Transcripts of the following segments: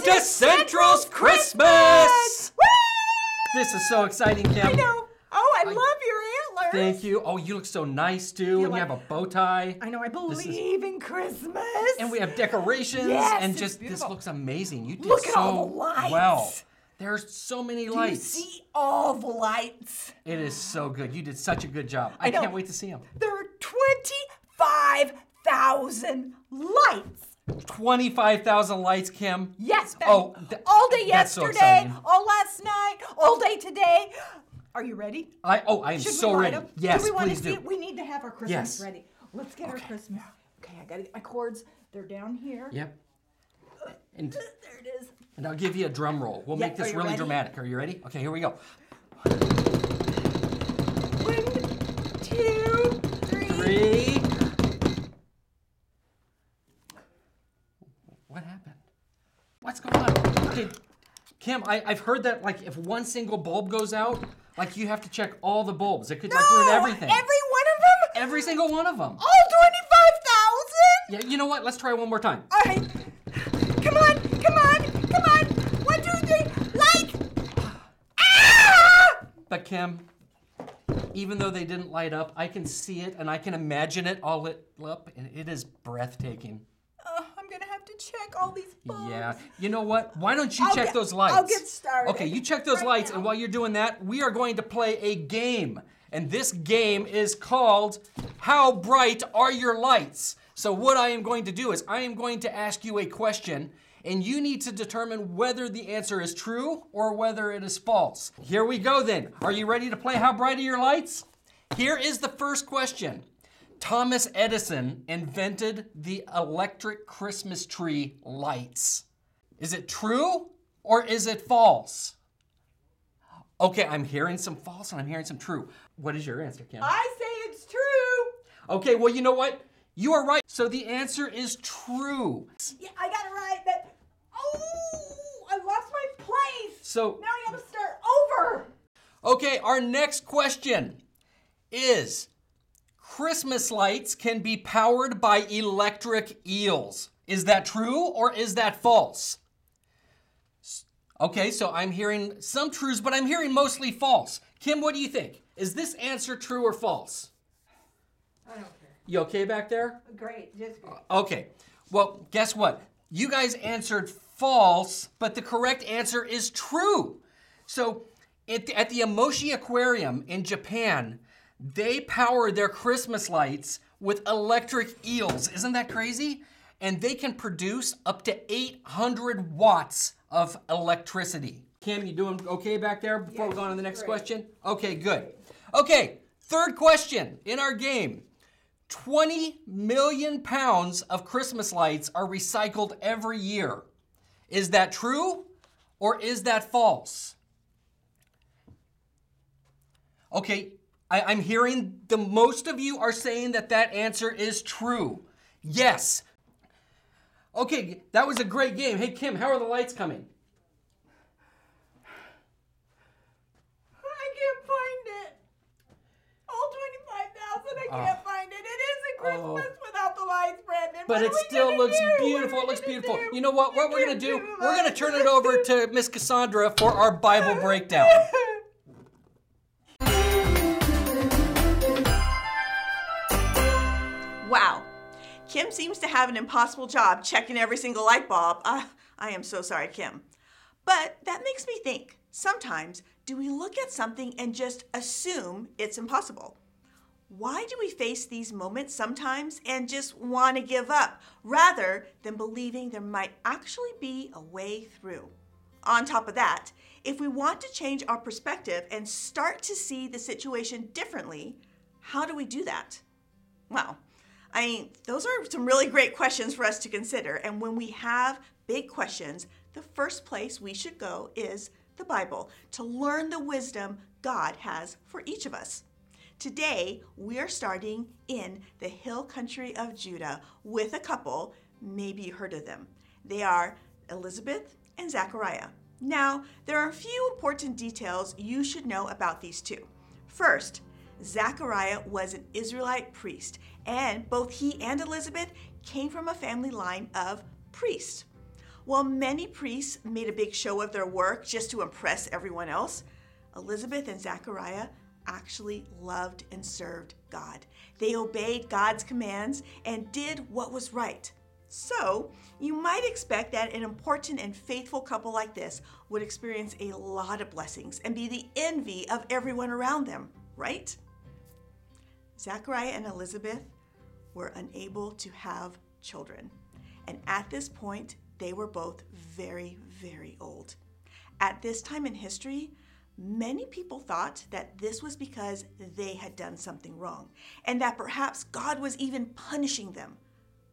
to Central's Christmas! Woo! This is so exciting, Kim. I know. Oh, I love your antlers. Thank you. Oh, you look so nice, too. And you have a bow tie. I know. I believe in Christmas. And we have decorations. Yes, and it's just, beautiful. this looks amazing. You did Look at so all the lights. well. There's so many lights. Do you see all the lights? It is so good. You did such a good job. I know. can't wait to see them. There are 25,000 lights. 25,000 lights, Kim. Yes. Oh, all day that's so yesterday, exciting. all last night, all day today. Are you ready? I am Should so we light ready. them? Yes, do we want please to see do. it? We need to have our Christmas Yes. ready. Let's get our Christmas. Okay, I got to get my cords. They're down here. Yep. And, There it is. and I'll give you a drum roll. We'll Yeah, make this are you really ready? dramatic. Are you ready? Okay, here we go. 1, 2, 3. 3. What happened? What's going on? Okay, Kim, I've heard that like if one single bulb goes out, like you have to check all the bulbs. It could like ruin everything. Every one of them? Every single one of them. All 25,000? Yeah, you know what? Let's try one more time. All right. Come on, come on, come on. 1, 2, 3, light! Ah! But Kim, even though they didn't light up, I can see it and I can imagine it all lit up, and it is breathtaking. I'm gonna have to check all these bulbs. Yeah. You know what? Why don't you check those lights? I'll get started. Okay, you check those right lights, now. and while you're doing that, we are going to play a game. And this game is called How Bright Are Your Lights? So what I am going to do is I am going to ask you a question, and you need to determine whether the answer is true or whether it is false. Here we go then. Are you ready to play How Bright Are Your Lights? Here is the first question. Thomas Edison invented the electric Christmas tree lights. Is it true or is it false? Okay, I'm hearing some false and I'm hearing some true. What is your answer, Kim? I say it's true. Okay, well, you know what? You are right. So the answer is true. Yeah, I got it right. I lost my place. So, Now I gotta start over. okay, our next question is, Christmas lights can be powered by electric eels. Is that true or is that false? Okay, so I'm hearing some truths, but I'm hearing mostly false. Kim, what do you think? Is this answer true or false? I don't care. You okay back there? Great, just great. Okay, well, guess what? You guys answered false, but the correct answer is true. So at the Emoshi Aquarium in Japan, they power their Christmas lights with electric eels. Isn't that crazy? And they can produce up to 800 watts of electricity. Kim, you doing okay back there before we go on to the next question? Okay, good. Okay, third question in our game. 20 million pounds of Christmas lights are recycled every year. Is that true or is that false? Okay, I'm hearing the most of you are saying that that answer is true. Yes. Okay, that was a great game. Hey, Kim, how are the lights coming? I can't find it. All 25,000, I can't find it. It isn't Christmas without the lights, Brandon. But it still looks beautiful. It looks beautiful. You know what? What we're going to do, we're going to turn it over to Miss Cassandra for our Bible breakdown. Wow. Kim seems to have an impossible job checking every single light bulb. I am so sorry, Kim. But that makes me think, sometimes do we look at something and just assume it's impossible? Why do we face these moments sometimes and just want to give up rather than believing there might actually be a way through? On top of that, if we want to change our perspective and start to see the situation differently, how do we do that? Well, those are some really great questions for us to consider. And when we have big questions, the first place we should go is the Bible to learn the wisdom God has for each of us. Today, we are starting in the hill country of Judah with a couple, maybe you heard of them. They are Elizabeth and Zechariah. Now, there are a few important details you should know about these two. First, Zechariah was an Israelite priest, and both he and Elizabeth came from a family line of priests. While many priests made a big show of their work just to impress everyone else, Elizabeth and Zechariah actually loved and served God. They obeyed God's commands and did what was right. So, you might expect that an important and faithful couple like this would experience a lot of blessings and be the envy of everyone around them, right? Zechariah and Elizabeth were unable to have children. And at this point, they were both very, very old. At this time in history, many people thought that this was because they had done something wrong, and that perhaps God was even punishing them.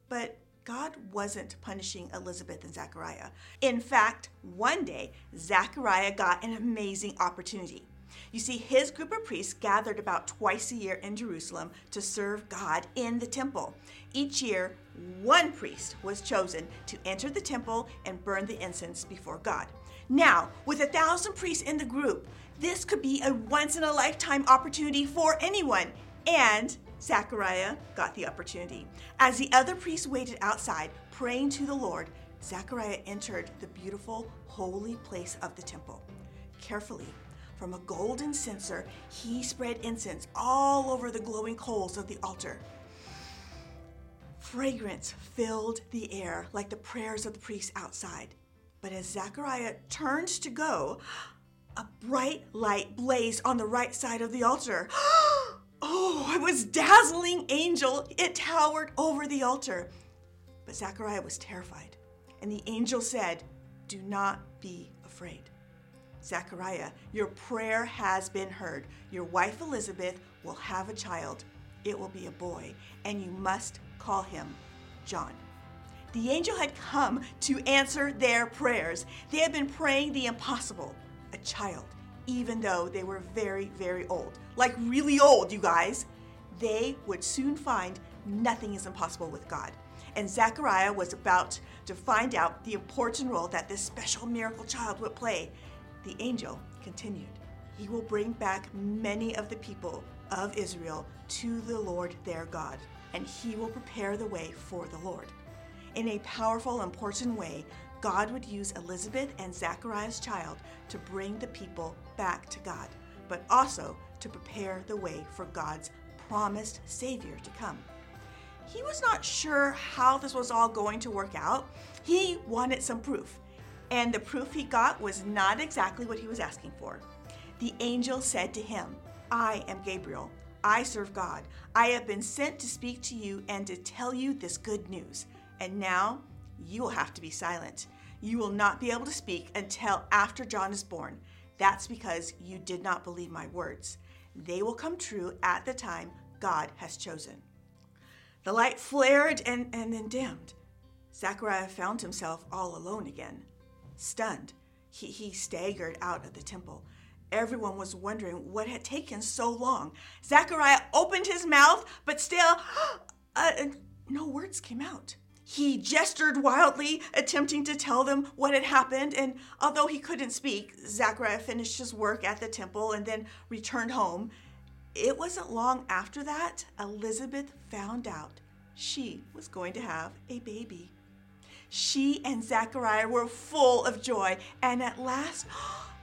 But God wasn't punishing Elizabeth and Zechariah. In fact, one day, Zechariah got an amazing opportunity. You see, his group of priests gathered about twice a year in Jerusalem to serve God in the temple. Each year, one priest was chosen to enter the temple and burn the incense before God. Now, with 1,000 priests in the group, this could be a once-in-a-lifetime opportunity for anyone. And Zechariah got the opportunity. As the other priests waited outside, praying to the Lord, Zechariah entered the beautiful, holy place of the temple. Carefully, from a golden censer, he spread incense all over the glowing coals of the altar. Fragrance filled the air like the prayers of the priests outside. But as Zechariah turned to go, a bright light blazed on the right side of the altar. Oh, it was a dazzling angel. It towered over the altar. But Zechariah was terrified, and the angel said, "Do not be afraid. Zechariah, your prayer has been heard. Your wife Elizabeth will have a child. It will be a boy, and you must call him John." The angel had come to answer their prayers. They had been praying the impossible, a child, even though they were very, very old. Like really old, you guys. They would soon find nothing is impossible with God. And Zechariah was about to find out the important role that this special miracle child would play. The angel continued, "He will bring back many of the people of Israel to the Lord their God, and he will prepare the way for the Lord." In a powerful, important way, God would use Elizabeth and Zechariah's child to bring the people back to God, but also to prepare the way for God's promised Savior to come. He was not sure how this was all going to work out. He wanted some proof, and the proof he got was not exactly what he was asking for. The angel said to him, "I am Gabriel. I serve God. I have been sent to speak to you and to tell you this good news. And now you will have to be silent. You will not be able to speak until after John is born. That's because you did not believe my words. They will come true at the time God has chosen." The light flared and then dimmed. Zechariah found himself all alone again. Stunned, he staggered out of the temple. Everyone was wondering what had taken so long. Zechariah opened his mouth, but still, no words came out. He gestured wildly, attempting to tell them what had happened, and although he couldn't speak, Zechariah finished his work at the temple and then returned home. It wasn't long after that Elizabeth found out she was going to have a baby. She and Zechariah were full of joy, and at last,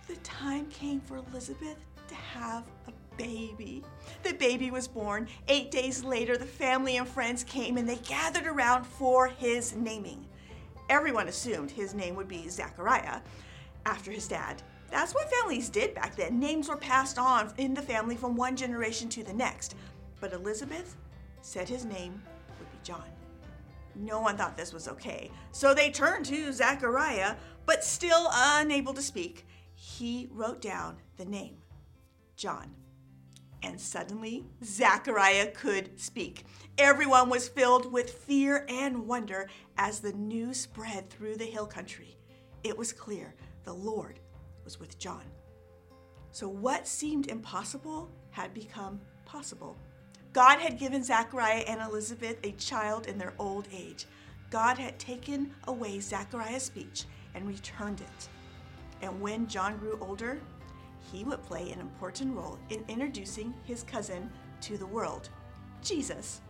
the time came for Elizabeth to have a baby. The baby was born. 8 days later, the family and friends came and they gathered around for his naming. Everyone assumed his name would be Zechariah, after his dad. That's what families did back then. Names were passed on in the family from one generation to the next. But Elizabeth said his name would be John. No one thought this was okay, so they turned to Zechariah, but still unable to speak. He wrote down the name, John. And suddenly, Zechariah could speak. Everyone was filled with fear and wonder as the news spread through the hill country. It was clear the Lord was with John. So what seemed impossible had become possible. God had given Zechariah and Elizabeth a child in their old age. God had taken away Zechariah's speech and returned it. And when John grew older, he would play an important role in introducing his cousin to the world, Jesus.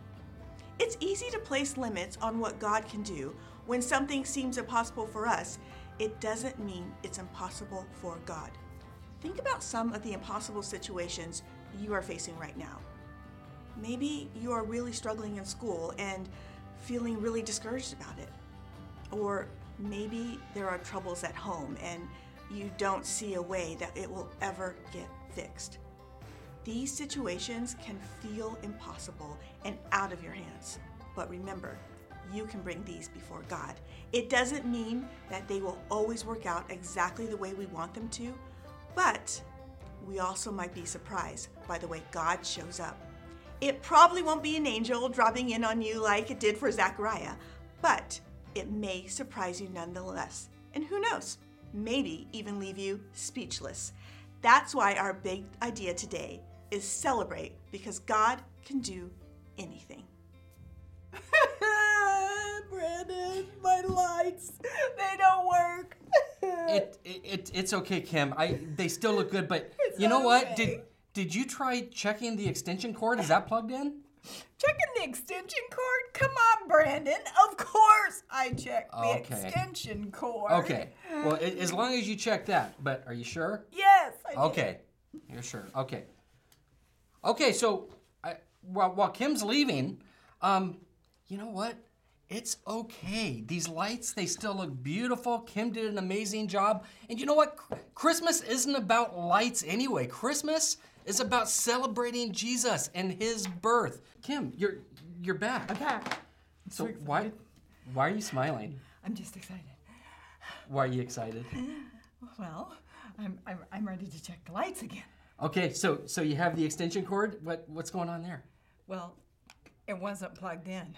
It's easy to place limits on what God can do When something seems impossible for us, it doesn't mean it's impossible for God. Think about some of the impossible situations you are facing right now. Maybe you are really struggling in school and feeling really discouraged about it. Or maybe there are troubles at home and you don't see a way that it will ever get fixed. These situations can feel impossible and out of your hands. But remember, you can bring these before God. It doesn't mean that they will always work out exactly the way we want them to, but we also might be surprised by the way God shows up. It probably won't be an angel dropping in on you like it did for Zechariah, but it may surprise you nonetheless. And who knows, maybe even leave you speechless. That's why our big idea today is celebrate, because God can do anything. Brandon, my lights, they don't work. It's okay, Kim. They still look good, but It's you know not what? okay. Did you try checking the extension cord? Is that plugged in? Checking the extension cord? Come on, Brandon. Of course I checked the Okay. extension cord. Okay. Well, as long as you check that. But are you sure? Yes, I did. Okay. You're sure. Okay. Okay, so while Kim's leaving, you know what? It's okay. These lights, they still look beautiful. Kim did an amazing job. And you know what? Christmas isn't about lights anyway. Christmas is about celebrating Jesus and his birth. Kim, you're back. I'm back. So so why are you smiling? I'm just excited. Why are you excited? Well, I'm ready to check the lights again. Okay, so you have the extension cord. What's going on there? Well, it wasn't plugged in.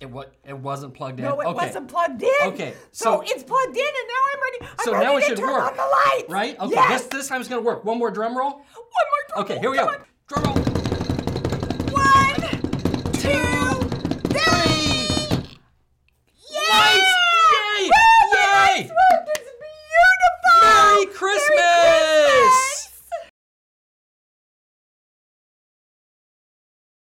It wasn't plugged in. No, it Okay. wasn't plugged in. Okay, So so- it's plugged in, and now I'm ready. So I'm ready now it to should turn work, on the lights. right? Okay, Yes. this time it's gonna work. One more drum roll. One more drum Okay, roll. here we Come go. on. Drum roll.